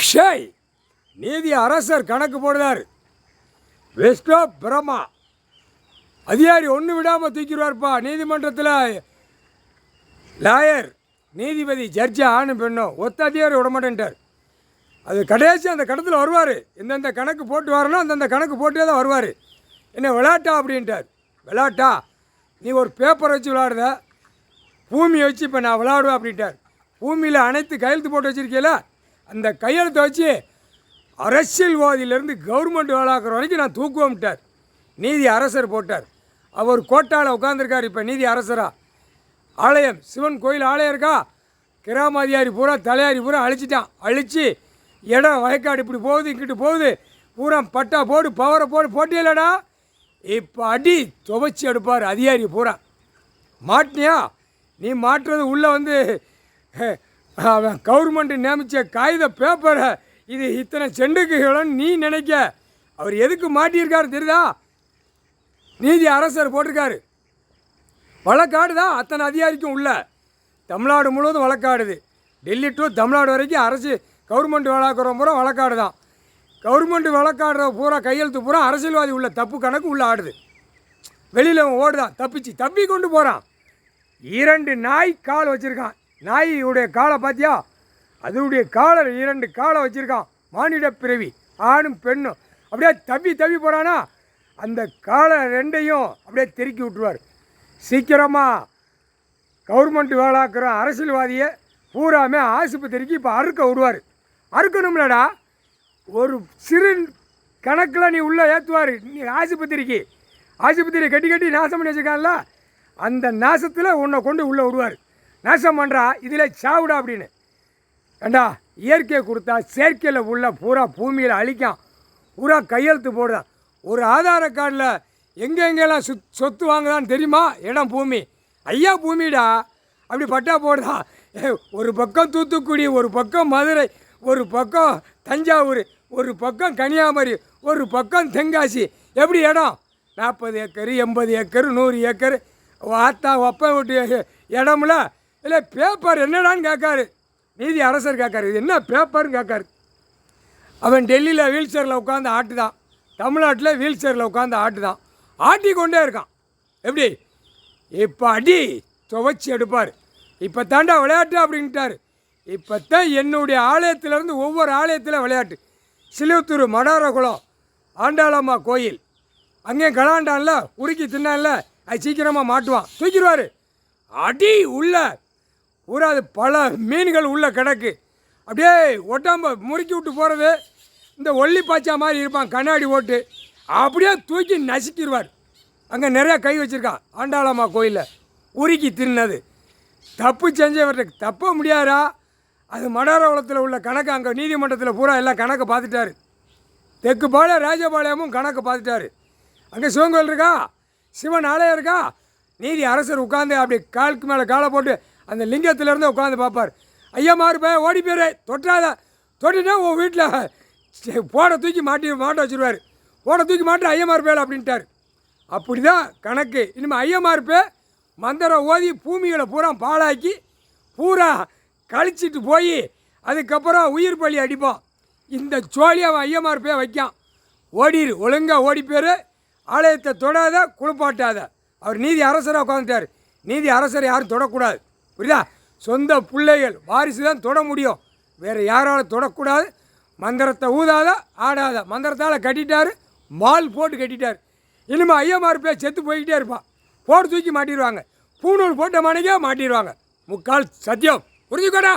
அக்ஷய் நீதி அரசர் கணக்கு போடுறார். வெஸ்டோ பிரமா அதிகாரி ஒன்று விடாமல் தூக்கிடுவார்ப்பா. நீதிமன்றத்தில் லாயர் நீதிபதி ஜட்ஜி ஆணும் பெண்ணும் ஒத்த அதிகாரி விடமாட்டேன்ட்டார். அது கடைசி அந்த கடத்தில் வருவார். எந்தெந்த கணக்கு போட்டு வரணும் அந்தந்த கணக்கு போட்டே தான் வருவார். என்ன விளையாட்டா அப்படின்ட்டார். விளையாட்டா நீ ஒரு பேப்பர் வச்சு விளையாடுத, பூமியை வச்சு இப்போ நான் விளையாடுவேன் அப்படின்ட்டார். பூமியில் அனைத்து கையெழுத்து போட்டு வச்சுருக்கீங்கள, அந்த கையெழுத்தை வச்சு அரசியல்வாதியிலேருந்து கவர்மெண்ட் வேலாக்குற வரைக்கும் நான் தூக்குவோம்ட்டார். நீதி அரசர் போட்டார். அவர் கோட்டாவில் உட்காந்துருக்கார். இப்போ நீதி அரசரா ஆலயம் சிவன் கோயில் ஆலயம் இருக்கா, கிராமாதிகாரி பூரா தலையாரி பூரா அழிச்சிட்டான். அழித்து இடம் வயக்காடு இப்படி போகுது இங்கிட்டு போகுது பூரா பட்டா போடு பவரை போடு போட்டியலடா. இப்போ அடி துவைச்சி எடுப்பார் அதிகாரி பூரா. மாட்டினியா நீ மாட்டுறது உள்ளே வந்து அவன் கவர்மெண்ட்டு நியமித்த காகித பேப்பரை இது இத்தனை செண்டுக்குன்னு நீ நினைக்க. அவர் எதுக்கு மாட்டியிருக்காரு தெரியுதா? நீதி அரசர் போட்டிருக்காரு. வழக்காடு தான் அத்தனை அதிகாரிக்கும் உள்ள. தமிழ்நாடு முழுவதும் வழக்காடுது. டெல்லி டு தமிழ்நாடு வரைக்கும் அரசு கவர்மெண்ட் வழக்குற பூரா வழக்காடு தான். கவர்மெண்ட் வழக்காடுற பூரா கையெழுத்து பூரா அரசியல்வாதி உள்ள தப்பு கணக்கு உள்ளே ஆடுது. வெளியில் ஓடுதான் தப்பி கொண்டு போகிறான். 2 நாய் கால் வச்சுருக்கான். நாயுடைய காலை பார்த்தியா? அதனுடைய காலை 2 காலை வச்சுருக்கான். மானிட பிறவி ஆணும் பெண்ணும் அப்படியே தப்பி போகிறானா அந்த காலை 2ஐயும் அப்படியே தெருக்கி விட்டுருவார். சீக்கிரமாக கவர்மெண்ட் வேலாக்குற அரசியல்வாதியை பூராமே ஆஸ்பத்திரிக்கு இப்போ அறுக்க விடுவார். அறுக்கணும்லடா, ஒரு சிறு கணக்கில் நீ உள்ளே ஏற்றுவார். நீ ஆஸ்பத்திரியை கட்டி நாசம் பண்ணி வச்சுருக்கான்ல, அந்த நாசத்தில் உன்னை கொண்டு உள்ளே விடுவார். நாசம் பண்ணுறா இதில் சாவுடா அப்படின்னு. ஏண்டா இயற்கையை கொடுத்தா செயற்கையில் உள்ள பூரா பூமியில் அழிக்கான். பூரா கையெழுத்து போடுதான். ஒரு ஆதார கார்டில் எங்கெங்கெல்லாம் சொத்து வாங்குதான்னு தெரியுமா? இடம் பூமி ஐயா பூமிடா. அப்படி பட்டா போடுதான். ஒரு பக்கம் தூத்துக்குடி, ஒரு பக்கம் மதுரை, ஒரு பக்கம் தஞ்சாவூர், ஒரு பக்கம் கன்னியாகுமரி, ஒரு பக்கம் தென்காசி. எப்படி இடம்? 40 ஏக்கரு 80 ஏக்கரு 100 ஏக்கரு வாத்தா ஒப்ப விட்டு இடம்ல. இல்லை பேப்பர் என்னடான்னு கேட்காரு. நீதி அரசர் கேட்காரு, இது என்ன பேப்பர்னு கேட்காரு. அவன் டெல்லியில் வீல் சேரில் உட்காந்து ஆட்டுதான், தமிழ்நாட்டில் வீல் சேரில் உட்காந்து ஆட்டுதான். ஆட்டி கொண்டே இருக்கான். எப்படி? இப்போ அடி துவைச்சி எடுப்பார். இப்போ தாண்டா விளையாட்டு அப்படின்ட்டார். இப்போ தான் என்னுடைய ஆலயத்திலேருந்து ஒவ்வொரு ஆலயத்தில் விளையாட்டு. சிலுவத்தூர் மடாரகுளம் ஆண்டாளம்மா கோயில் அங்கேயும் கலாண்டான்ல உருக்கி தின்னான்ல, அது சீக்கிரமாக மாட்டுவான், தூக்கிடுவார். அடி உள்ள பூரா அது பல மீன்கள் உள்ள கிடக்கு. அப்படியே ஒட்டாம்ப முறுக்கி விட்டு போகிறது. இந்த ஒல்லி பாய்ச்சா மாதிரி இருப்பான் கண்ணாடி ஓட்டு, அப்படியே தூக்கி நசுக்கிடுவார். அங்கே நிறையா கை வச்சுருக்கான் ஆண்டாளம்மா கோயிலில். உருக்கி தின்னது தப்பு செஞ்சவர்கிட்ட தப்ப முடியாதா? அது மடாரகுளத்தில் உள்ள கணக்கு அங்கே நீதிமன்றத்தில் பூரா எல்லாம் கணக்கை பார்த்துட்டாரு. தெற்கு பாளையம் ராஜபாளையமும் கணக்கை பார்த்துட்டாரு. அங்கே சிவன் கோயில் இருக்கா, சிவன் ஆலயம் இருக்கா. நீதி அரசர் உட்காந்து அப்படி காலுக்கு மேலே காலை போட்டு அந்த லிங்கத்திலேருந்து உட்காந்து பார்ப்பார். ஐயா மாறு போய் ஓடி போயிரு, தொட்டாத, தொட்டினா உன் வீட்டில் போட தூக்கி மாட்ட வச்சுருவார். போட தூக்கி மாட்டு ஐயமார் பேர் அப்படின்ட்டார். அப்படி தான் கணக்கு. இனிமேல் ஐயமார் பே மந்திரம் ஓதி பூமிகளை பூரா பாழாக்கி பூரா கழிச்சிட்டு போய் அதுக்கப்புறம் உயிர் பலி அடிப்போம். இந்த சோழி அவன் ஐயமார் பே வைக்கான். ஓடிடு, ஒழுங்காக ஓடி பேர், ஆலயத்தை தொடாத, குளிப்பாட்டாத. அவர் நீதி அரசராக உட்காந்துட்டார். நீதி அரசரை யாரும் தொடக்கூடாது, புரியுதா? சொந்த பிள்ளைகள் வாரிசு தான் தொட முடியும், வேறு யாராலும் தொடக்கூடாது. மந்திரத்தை ஊதாத ஆடாத. மந்திரத்தால் கட்டிட்டார், மால் போட்டு கட்டிட்டார். இனிமேல் ஐயமார் பேர் செத்து போய்கிட்டே இருப்பான். போட்டு தூக்கி மாட்டிடுவாங்க. பூணூல் போட்ட மனைக்கே மாட்டிடுவாங்க. முக்கால் சத்தியம், புரிஞ்சுக்கோடா.